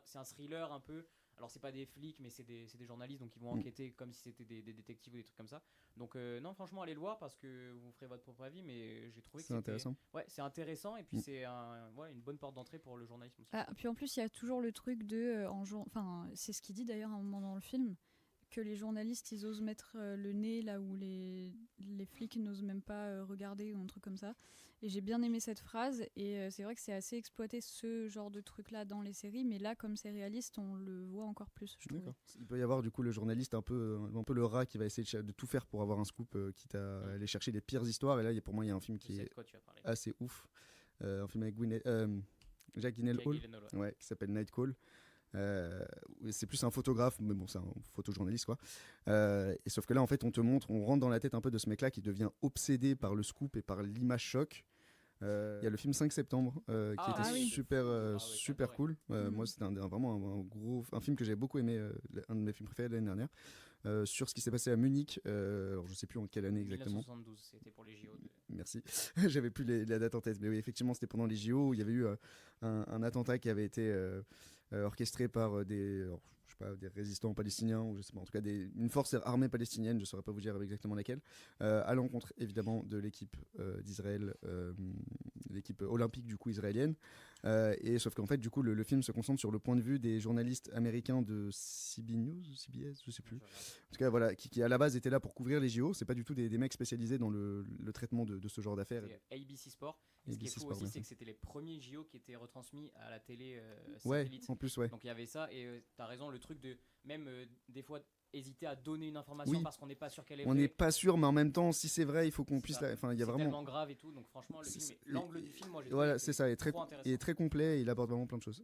c'est un thriller un peu. Alors c'est pas des flics, mais c'est des journalistes, donc ils vont enquêter comme si c'était des détectives ou des trucs comme ça. Donc non, franchement, allez le voir parce que vous ferez votre propre avis, mais j'ai trouvé que C'est c'était, intéressant. ouais, c'est intéressant et puis ouais, une bonne porte d'entrée pour le journalisme aussi. Ah, puis en plus, il y a toujours le truc de. Enfin, c'est ce qu'il dit d'ailleurs à un moment dans le film, que les journalistes, ils osent mettre le nez là où les flics n'osent même pas regarder ou un truc comme ça. Et j'ai bien aimé cette phrase. Et c'est vrai que c'est assez exploité ce genre de truc-là dans les séries, mais là, comme c'est réaliste, on le voit encore plus, je trouve. D'accord. Il peut y avoir du coup le journaliste un peu le rat qui va essayer de tout faire pour avoir un scoop, quitte à aller chercher les pires histoires. Et là, pour moi, il y a un film Je qui sais est de quoi tu vas parler. assez ouf. Un film avec Jake Gyllenhaal, Jake Gyllenhaal, ouais. ouais, qui s'appelle Night Call. C'est plus un photographe, mais bon, c'est un photojournaliste quoi. Et sauf que là, en fait, on rentre dans la tête un peu de ce mec-là qui devient obsédé par le scoop et par l'image choc. Il y a le film 5 septembre qui était oui. super cool. Moi, c'était vraiment un film que j'avais beaucoup aimé, un de mes films préférés de l'année dernière, sur ce qui s'est passé à Munich. Alors, je sais plus en quelle année exactement. 1972, c'était pour les JO. Merci. J'avais plus la date en tête, mais oui, effectivement, c'était pendant les JO où il y avait eu un attentat qui avait été orchestré par je sais pas, des résistants palestiniens ou je sais pas, en tout cas une force armée palestinienne, je saurais pas vous dire exactement laquelle, à l'encontre évidemment de l'équipe d'Israël, l'équipe olympique du coup israélienne. Et sauf qu'en fait, du coup, le film se concentre sur le point de vue des journalistes américains de CB News, CBS, je sais plus. En tout cas, voilà, qui à la base étaient là pour couvrir les JO. C'est pas du tout des mecs spécialisés dans le traitement de ce genre d'affaires. C'est ABC Sport. Et ce qui est fou aussi, c'est que c'était les premiers JO qui étaient retransmis à la télé satellite. Ouais, en plus, ouais. Donc il y avait ça, et t'as raison, le truc de même des fois hésiter à donner une information parce qu'on n'est pas sûr qu'elle est vraie. On n'est pas sûr, mais en même temps, si c'est vrai, il faut qu'on puisse. Enfin, il y a c'est vraiment. tellement grave et tout. Donc franchement, l'angle du film, moi j'ai trouvé voilà, c'est ça, trop intéressant. il est très complet, et il aborde vraiment plein de choses.